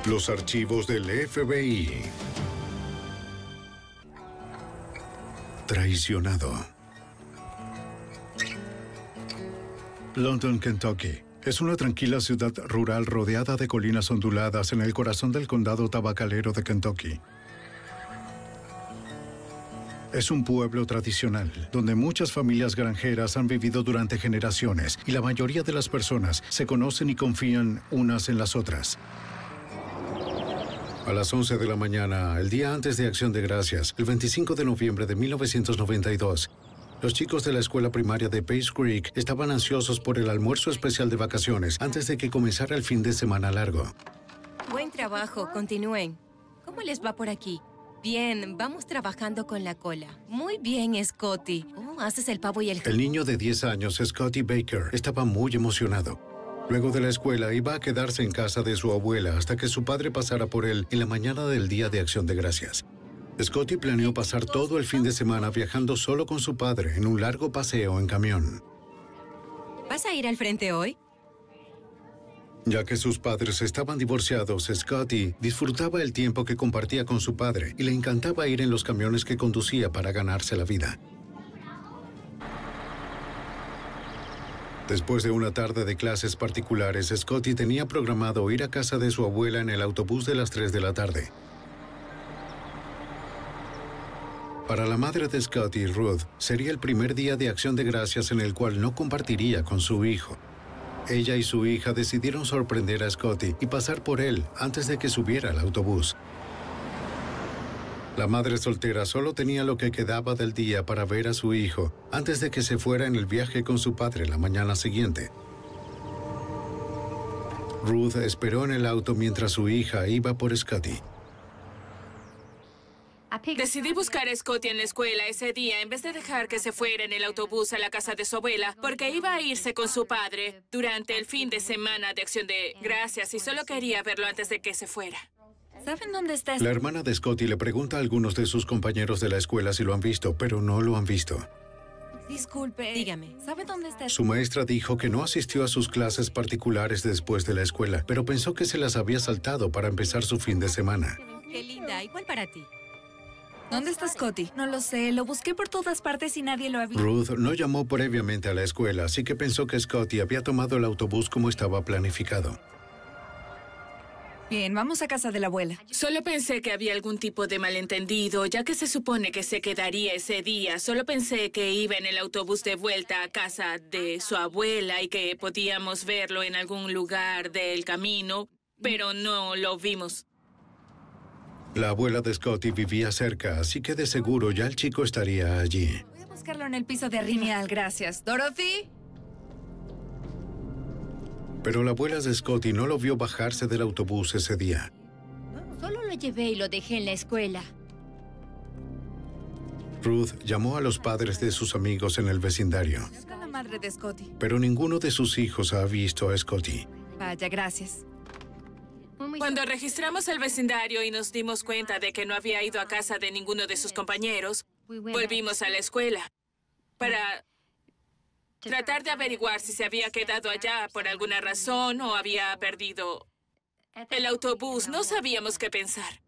Los archivos del FBI. Traicionado. London, Kentucky. Es una tranquila ciudad rural rodeada de colinas onduladas en el corazón del condado tabacalero de Kentucky. Es un pueblo tradicional, donde muchas familias granjeras han vivido durante generaciones y la mayoría de las personas se conocen y confían unas en las otras. A las 11 de la mañana, el día antes de Acción de Gracias, el 25 de noviembre de 1992, los chicos de la escuela primaria de Pace Creek estaban ansiosos por el almuerzo especial de vacaciones antes de que comenzara el fin de semana largo. Buen trabajo, continúen. ¿Cómo les va por aquí? Bien, vamos trabajando con la cola. Muy bien, Scotty. Oh, haces el pavo y el... El niño de 10 años, Scotty Baker, estaba muy emocionado. Luego de la escuela, iba a quedarse en casa de su abuela hasta que su padre pasara por él en la mañana del Día de Acción de Gracias. Scotty planeó pasar todo el fin de semana viajando solo con su padre en un largo paseo en camión. ¿Vas a ir al frente hoy? Ya que sus padres estaban divorciados, Scotty disfrutaba el tiempo que compartía con su padre y le encantaba ir en los camiones que conducía para ganarse la vida. Después de una tarde de clases particulares, Scotty tenía programado ir a casa de su abuela en el autobús de las 3 de la tarde. Para la madre de Scotty, Ruth, sería el primer día de Acción de Gracias en el cual no compartiría con su hijo. Ella y su hija decidieron sorprender a Scotty y pasar por él antes de que subiera al autobús. La madre soltera solo tenía lo que quedaba del día para ver a su hijo antes de que se fuera en el viaje con su padre la mañana siguiente. Ruth esperó en el auto mientras su hija iba por Scotty. Decidí buscar a Scotty en la escuela ese día en vez de dejar que se fuera en el autobús a la casa de su abuela, porque iba a irse con su padre durante el fin de semana de Acción de Gracias y solo quería verlo antes de que se fuera. ¿Saben dónde está? La hermana de Scotty le pregunta a algunos de sus compañeros de la escuela si lo han visto, pero no lo han visto. Disculpe, dígame, ¿sabe dónde está? Su maestra dijo que no asistió a sus clases particulares después de la escuela, pero pensó que se las había saltado para empezar su fin de semana. Qué linda, igual para ti. ¿Dónde está Scotty? No lo sé, lo busqué por todas partes y nadie lo ha visto. Ruth no llamó previamente a la escuela, así que pensó que Scotty había tomado el autobús como estaba planificado. Bien, vamos a casa de la abuela. Solo pensé que había algún tipo de malentendido, ya que se supone que se quedaría ese día. Solo pensé que iba en el autobús de vuelta a casa de su abuela y que podíamos verlo en algún lugar del camino, pero no lo vimos. La abuela de Scotty vivía cerca, así que de seguro ya el chico estaría allí. Voy a buscarlo en el piso de arriba. Genial, gracias. ¿Dorothy? Pero la abuela de Scotty no lo vio bajarse del autobús ese día. Solo lo llevé y lo dejé en la escuela. Ruth llamó a los padres de sus amigos en el vecindario. Busca a la madre de Scotty. Pero ninguno de sus hijos ha visto a Scotty. Vaya, gracias. Cuando registramos el vecindario y nos dimos cuenta de que no había ido a casa de ninguno de sus compañeros, volvimos a la escuela para tratar de averiguar si se había quedado allá por alguna razón o había perdido el autobús. No sabíamos qué pensar.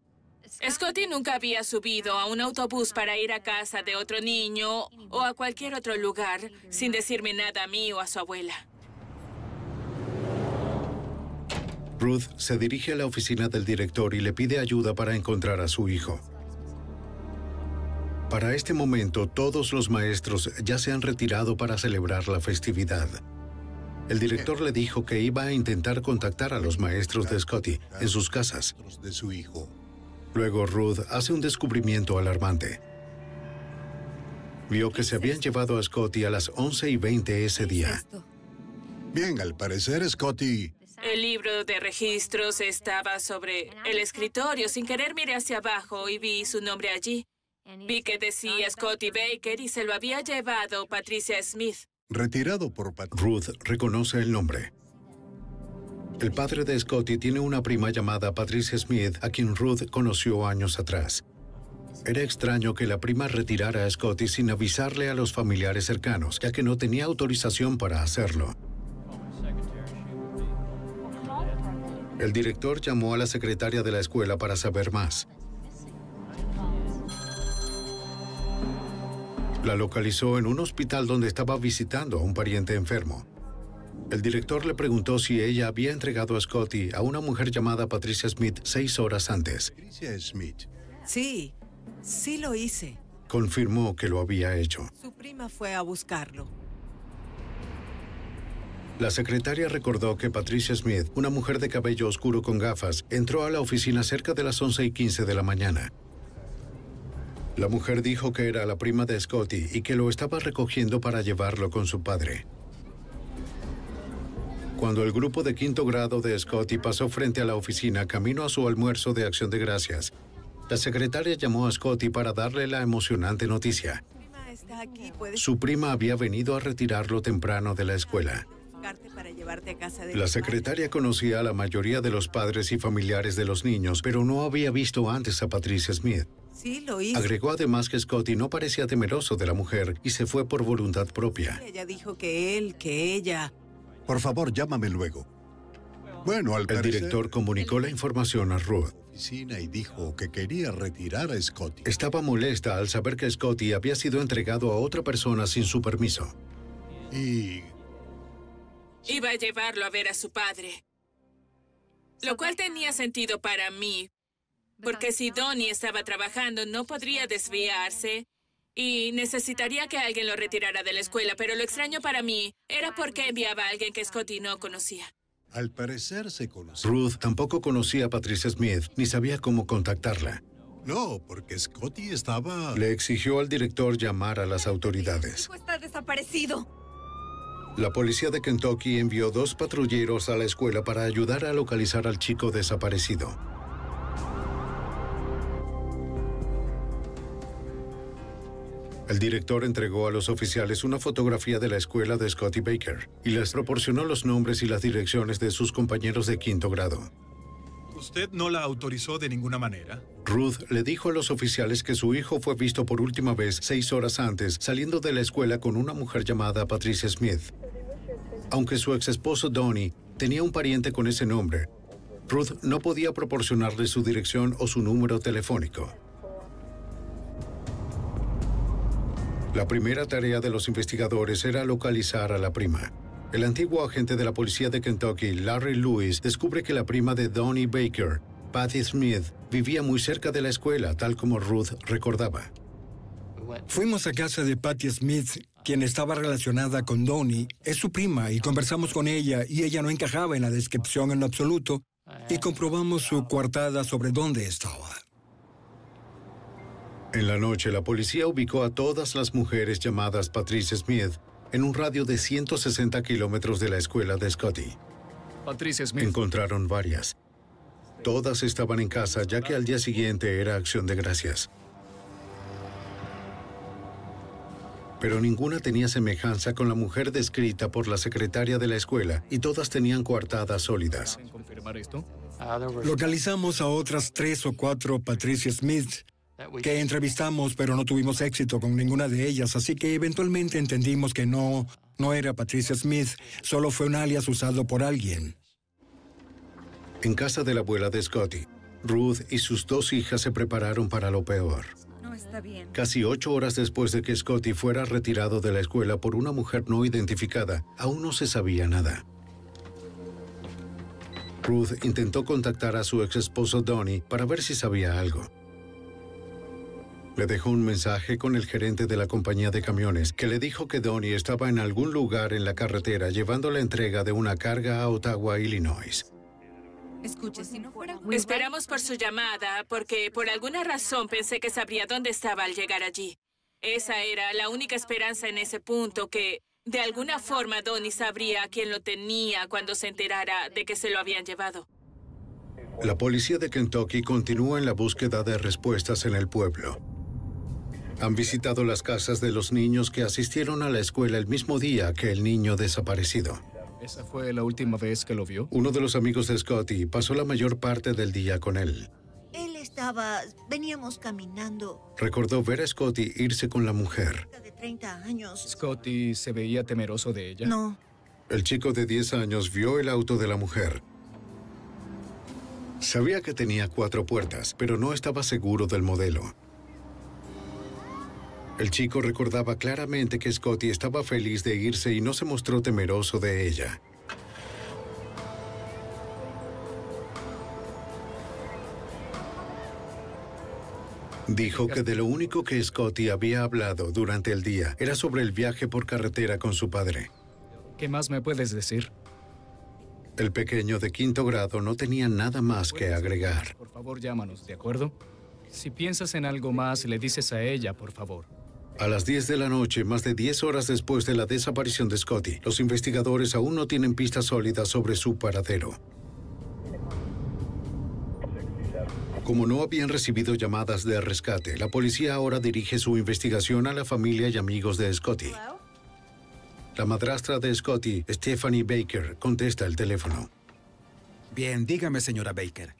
Scotty nunca había subido a un autobús para ir a casa de otro niño o a cualquier otro lugar sin decirme nada a mí o a su abuela. Ruth se dirige a la oficina del director y le pide ayuda para encontrar a su hijo. Para este momento, todos los maestros ya se han retirado para celebrar la festividad. El director le dijo que iba a intentar contactar a los maestros de Scotty en sus casas. Luego, Ruth hace un descubrimiento alarmante. Vio que se habían llevado a Scotty a las 11:20 ese día. Bien, al parecer, Scotty... El libro de registros estaba sobre el escritorio. Sin querer miré hacia abajo y vi su nombre allí. Vi que decía Scotty Baker y se lo había llevado Patricia Smith. Retirado por Ruth reconoce el nombre. El padre de Scotty tiene una prima llamada Patricia Smith, a quien Ruth conoció años atrás. Era extraño que la prima retirara a Scotty sin avisarle a los familiares cercanos, ya que no tenía autorización para hacerlo. El director llamó a la secretaria de la escuela para saber más. La localizó en un hospital donde estaba visitando a un pariente enfermo. El director le preguntó si ella había entregado a Scotty a una mujer llamada Patricia Smith 6 horas antes. Patricia Smith. Sí, sí lo hice. Confirmó que lo había hecho. Su prima fue a buscarlo. La secretaria recordó que Patricia Smith, una mujer de cabello oscuro con gafas, entró a la oficina cerca de las 11:15 de la mañana. La mujer dijo que era la prima de Scotty y que lo estaba recogiendo para llevarlo con su padre. Cuando el grupo de quinto grado de Scotty pasó frente a la oficina camino a su almuerzo de Acción de Gracias, la secretaria llamó a Scotty para darle la emocionante noticia. Su prima había venido a retirarlo temprano de la escuela. La secretaria conocía a la mayoría de los padres y familiares de los niños, pero no había visto antes a Patricia Smith. Sí, lo hice. Agregó además que Scotty no parecía temeroso de la mujer y se fue por voluntad propia. Ella dijo que ella... Por favor, llámame luego. Bueno, al El parecer, director comunicó la información a Ruth. oficina y dijo que quería retirar a Scotty. Estaba molesta al saber que Scotty había sido entregado a otra persona sin su permiso. Y Iba a llevarlo a ver a su padre. Lo cual tenía sentido para mí, porque si Donnie estaba trabajando no podría desviarse y necesitaría que alguien lo retirara de la escuela, pero lo extraño para mí era porque enviaba a alguien que Scotty no conocía. al parecer se conocía. Ruth tampoco conocía a Patricia Smith ni sabía cómo contactarla. No, porque Scotty estaba... Le exigió al director llamar a las autoridades. Su hijo está desaparecido. La policía de Kentucky envió 2 patrulleros a la escuela para ayudar a localizar al chico desaparecido. El director entregó a los oficiales una fotografía de la escuela de Scotty Baker y les proporcionó los nombres y las direcciones de sus compañeros de quinto grado. ¿Usted no la autorizó de ninguna manera? Ruth le dijo a los oficiales que su hijo fue visto por última vez 6 horas antes saliendo de la escuela con una mujer llamada Patricia Smith. Aunque su exesposo Donnie tenía un pariente con ese nombre, Ruth no podía proporcionarle su dirección o su número telefónico. La primera tarea de los investigadores era localizar a la prima. El antiguo agente de la policía de Kentucky, Larry Lewis, descubre que la prima de Donnie Baker, Patty Smith, vivía muy cerca de la escuela, tal como Ruth recordaba. Fuimos a casa de Patty Smith, quien estaba relacionada con Donnie. Es su prima y conversamos con ella y ella no encajaba en la descripción en lo absoluto y comprobamos su coartada sobre dónde estaba. En la noche, la policía ubicó a todas las mujeres llamadas Patricia Smith en un radio de 160 kilómetros de la escuela de Scotty. Patricia Smith. Encontraron varias. Todas estaban en casa, ya que al día siguiente era Acción de Gracias. Pero ninguna tenía semejanza con la mujer descrita por la secretaria de la escuela y todas tenían coartadas sólidas. ¿Pueden confirmar esto? Localizamos a otras 3 o 4 Patricia Smith que entrevistamos, pero no tuvimos éxito con ninguna de ellas, así que eventualmente entendimos que no era Patricia Smith, solo fue un alias usado por alguien. En casa de la abuela de Scotty, Ruth y sus 2 hijas se prepararon para lo peor. No está bien. Casi 8 horas después de que Scotty fuera retirado de la escuela por una mujer no identificada, aún no se sabía nada. Ruth intentó contactar a su exesposo Donnie para ver si sabía algo. Le dejó un mensaje con el gerente de la compañía de camiones que le dijo que Donnie estaba en algún lugar en la carretera llevando la entrega de una carga a Ottawa, Illinois. Escuche, si no fuera... Esperamos por su llamada porque por alguna razón pensé que sabría dónde estaba al llegar allí. Esa era la única esperanza en ese punto, que de alguna forma Donnie sabría a quién lo tenía cuando se enterara de que se lo habían llevado. La policía de Kentucky continúa en la búsqueda de respuestas en el pueblo. Han visitado las casas de los niños que asistieron a la escuela el mismo día que el niño desaparecido. ¿Esa fue la última vez que lo vio? Uno de los amigos de Scotty pasó la mayor parte del día con él. Veníamos caminando. Recordó ver a Scotty irse con la mujer. De 30 años. ¿Scotty se veía temeroso de ella? No. El chico de 10 años vio el auto de la mujer. Sabía que tenía 4 puertas, pero no estaba seguro del modelo. El chico recordaba claramente que Scotty estaba feliz de irse y no se mostró temeroso de ella. Dijo que de lo único que Scotty había hablado durante el día era sobre el viaje por carretera con su padre. ¿Qué más me puedes decir? El pequeño de 5º grado no tenía nada más que agregar. Por favor, llámanos, ¿de acuerdo? Si piensas en algo más, le dices a ella, por favor. A las 10 de la noche, más de 10 horas después de la desaparición de Scotty, los investigadores aún no tienen pistas sólidas sobre su paradero. Como no habían recibido llamadas de rescate, la policía ahora dirige su investigación a la familia y amigos de Scotty. La madrastra de Scotty, Stephanie Baker, contesta el teléfono. Bien, dígame, señora Baker.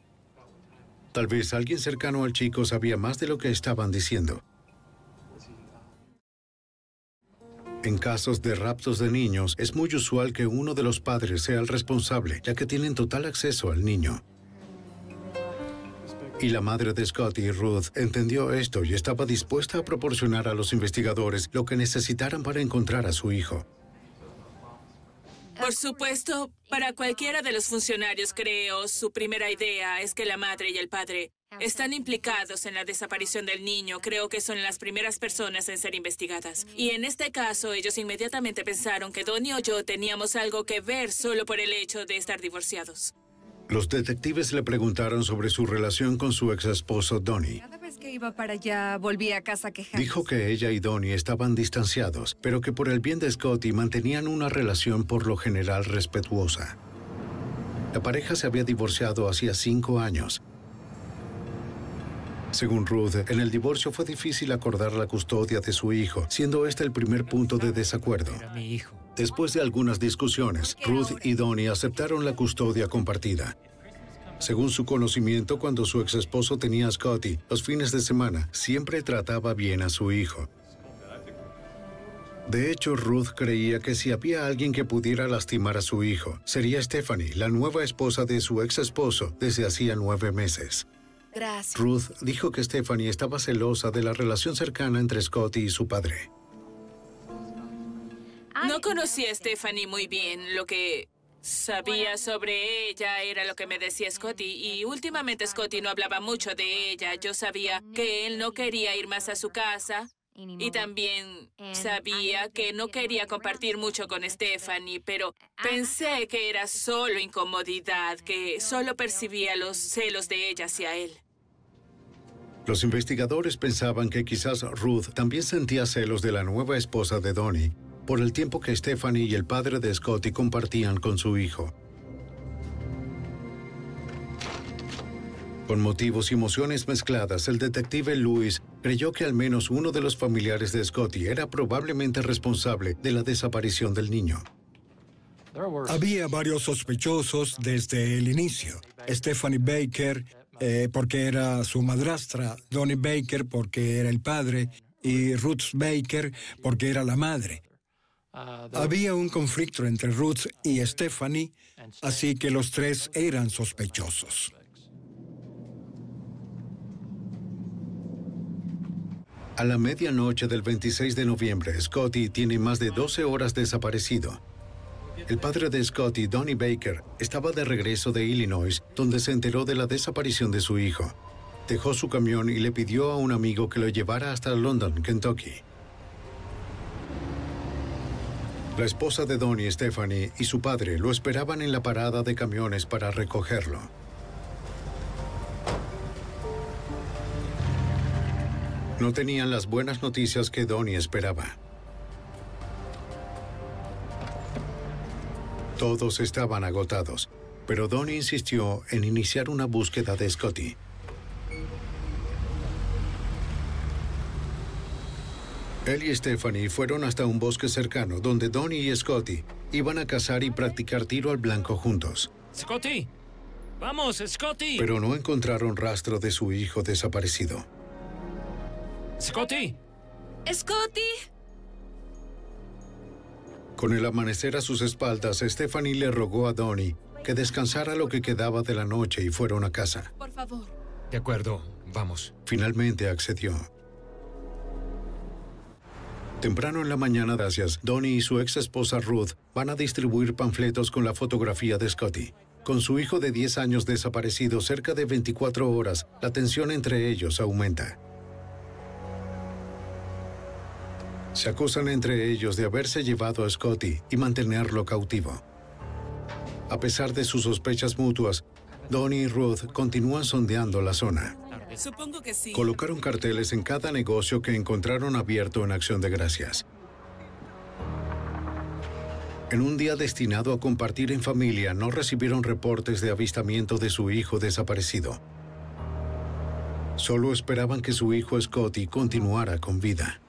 Tal vez alguien cercano al chico sabía más de lo que estaban diciendo. En casos de raptos de niños, es muy usual que uno de los padres sea el responsable, ya que tienen total acceso al niño. Y la madre de Scotty, Ruth, entendió esto y estaba dispuesta a proporcionar a los investigadores lo que necesitaran para encontrar a su hijo. Por supuesto, para cualquiera de los funcionarios, creo, su primera idea es que la madre y el padre están implicados en la desaparición del niño. Creo que son las primeras personas en ser investigadas. Y en este caso, ellos inmediatamente pensaron que Donnie o yo teníamos algo que ver solo por el hecho de estar divorciados. Los detectives le preguntaron sobre su relación con su ex esposo Donnie. Cada vez que iba para allá, volvía a casa quejándose. Dijo que ella y Donnie estaban distanciados, pero que por el bien de Scotty mantenían una relación por lo general respetuosa. La pareja se había divorciado hacía 5 años. Según Ruth, en el divorcio fue difícil acordar la custodia de su hijo, siendo este el primer punto de desacuerdo. Después de algunas discusiones, Ruth y Donnie aceptaron la custodia compartida. Según su conocimiento, cuando su ex esposo tenía a Scotty, los fines de semana siempre trataba bien a su hijo. De hecho, Ruth creía que si había alguien que pudiera lastimar a su hijo, sería Stephanie, la nueva esposa de su ex esposo desde hacía 9 meses. Gracias. Ruth dijo que Stephanie estaba celosa de la relación cercana entre Scotty y su padre. No conocía a Stephanie muy bien. Lo que sabía sobre ella era lo que me decía Scotty. Y últimamente Scotty no hablaba mucho de ella. Yo sabía que él no quería ir más a su casa. Y también sabía que no quería compartir mucho con Stephanie, pero pensé que era solo incomodidad, que solo percibía los celos de ella hacia él. Los investigadores pensaban que quizás Ruth también sentía celos de la nueva esposa de Donnie por el tiempo que Stephanie y el padre de Scotty compartían con su hijo. Con motivos y emociones mezcladas, el detective Lewis creyó que al menos uno de los familiares de Scotty era probablemente responsable de la desaparición del niño. Había varios sospechosos desde el inicio. Stephanie Baker, porque era su madrastra, Donnie Baker, porque era el padre, y Ruth Baker, porque era la madre. Había un conflicto entre Ruth y Stephanie, así que los 3 eran sospechosos. A la medianoche del 26 de noviembre, Scotty tiene más de 12 horas desaparecido. El padre de Scotty, Donnie Baker, estaba de regreso de Illinois, donde se enteró de la desaparición de su hijo. Dejó su camión y le pidió a un amigo que lo llevara hasta London, Kentucky. La esposa de Donnie, Stephanie, y su padre lo esperaban en la parada de camiones para recogerlo. No tenían las buenas noticias que Donnie esperaba. Todos estaban agotados, pero Donnie insistió en iniciar una búsqueda de Scotty. Él y Stephanie fueron hasta un bosque cercano donde Donnie y Scotty iban a cazar y practicar tiro al blanco juntos. ¡Scotty! ¡Vamos, Scotty! Pero no encontraron rastro de su hijo desaparecido. ¡Scotty! ¡Scotty! Con el amanecer a sus espaldas, Stephanie le rogó a Donnie que descansara lo que quedaba de la noche y fueron a casa. Por favor. De acuerdo, vamos. Finalmente accedió. Temprano en la mañana, gracias, Donnie y su ex esposa Ruth van a distribuir panfletos con la fotografía de Scotty. Con su hijo de 10 años desaparecido cerca de 24 horas, la tensión entre ellos aumenta. Se acusan entre ellos de haberse llevado a Scotty y mantenerlo cautivo. A pesar de sus sospechas mutuas, Donnie y Ruth continúan sondeando la zona. Supongo que sí. Colocaron carteles en cada negocio que encontraron abierto en Acción de Gracias. En un día destinado a compartir en familia, no recibieron reportes de avistamiento de su hijo desaparecido. Solo esperaban que su hijo Scotty continuara con vida.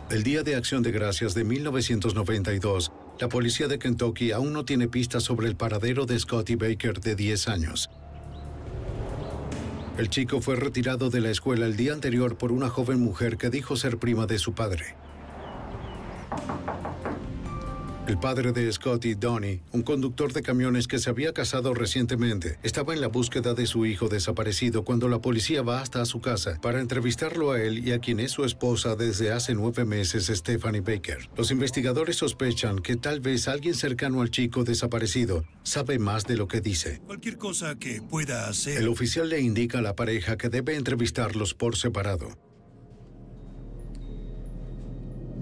El Día de Acción de Gracias de 1992, la policía de Kentucky aún no tiene pistas sobre el paradero de Scotty Baker, de 10 años. El chico fue retirado de la escuela el día anterior por una joven mujer que dijo ser prima de su padre. El padre de Scotty, Donnie, un conductor de camiones que se había casado recientemente, estaba en la búsqueda de su hijo desaparecido cuando la policía va hasta su casa para entrevistarlo a él y a quien es su esposa desde hace 9 meses, Stephanie Baker. Los investigadores sospechan que tal vez alguien cercano al chico desaparecido sabe más de lo que dice. Cualquier cosa que pueda hacer. El oficial le indica a la pareja que debe entrevistarlos por separado.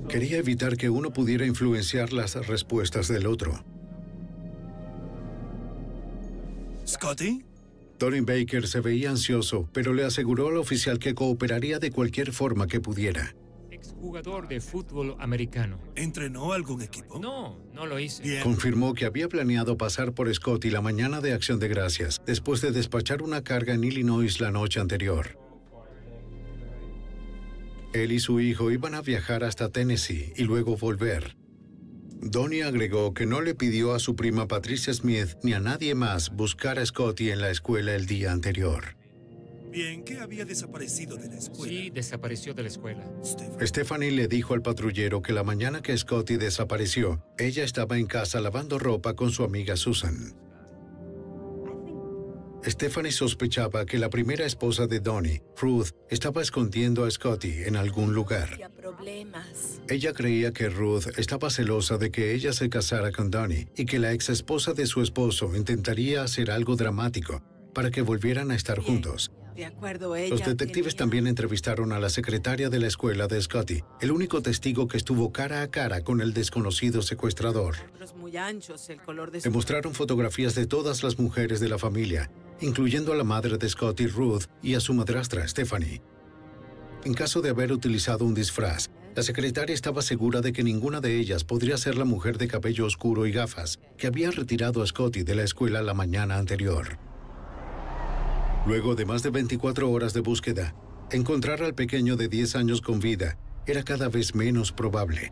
Quería evitar que uno pudiera influenciar las respuestas del otro. ¿Scotty? Donnie Baker se veía ansioso, pero le aseguró al oficial que cooperaría de cualquier forma que pudiera. Exjugador de fútbol americano. ¿Entrenó algún equipo? No, no lo hice. Bien. Confirmó que había planeado pasar por Scotty la mañana de Acción de Gracias, después de despachar una carga en Illinois la noche anterior. Él y su hijo iban a viajar hasta Tennessee y luego volver. Donnie agregó que no le pidió a su prima Patricia Smith ni a nadie más buscar a Scotty en la escuela el día anterior. Bien, ¿qué había desaparecido de la escuela? Sí, desapareció de la escuela. Stephanie le dijo al patrullero que la mañana que Scotty desapareció, ella estaba en casa lavando ropa con su amiga Susan. Stephanie sospechaba que la primera esposa de Donnie, Ruth, estaba escondiendo a Scotty en algún lugar. Ella creía que Ruth estaba celosa de que ella se casara con Donnie y que la ex esposa de su esposo intentaría hacer algo dramático para que volvieran a estar juntos. De acuerdo, ella Los detectives también entrevistaron a la secretaria de la escuela de Scotty, el único testigo que estuvo cara a cara con el desconocido secuestrador. muy anchos, el color de su... Le mostraron fotografías de todas las mujeres de la familia, incluyendo a la madre de Scotty, Ruth, y a su madrastra, Stephanie. En caso de haber utilizado un disfraz, la secretaria estaba segura de que ninguna de ellas podría ser la mujer de cabello oscuro y gafas que había retirado a Scotty de la escuela la mañana anterior. Luego de más de 24 horas de búsqueda, encontrar al pequeño de 10 años con vida era cada vez menos probable.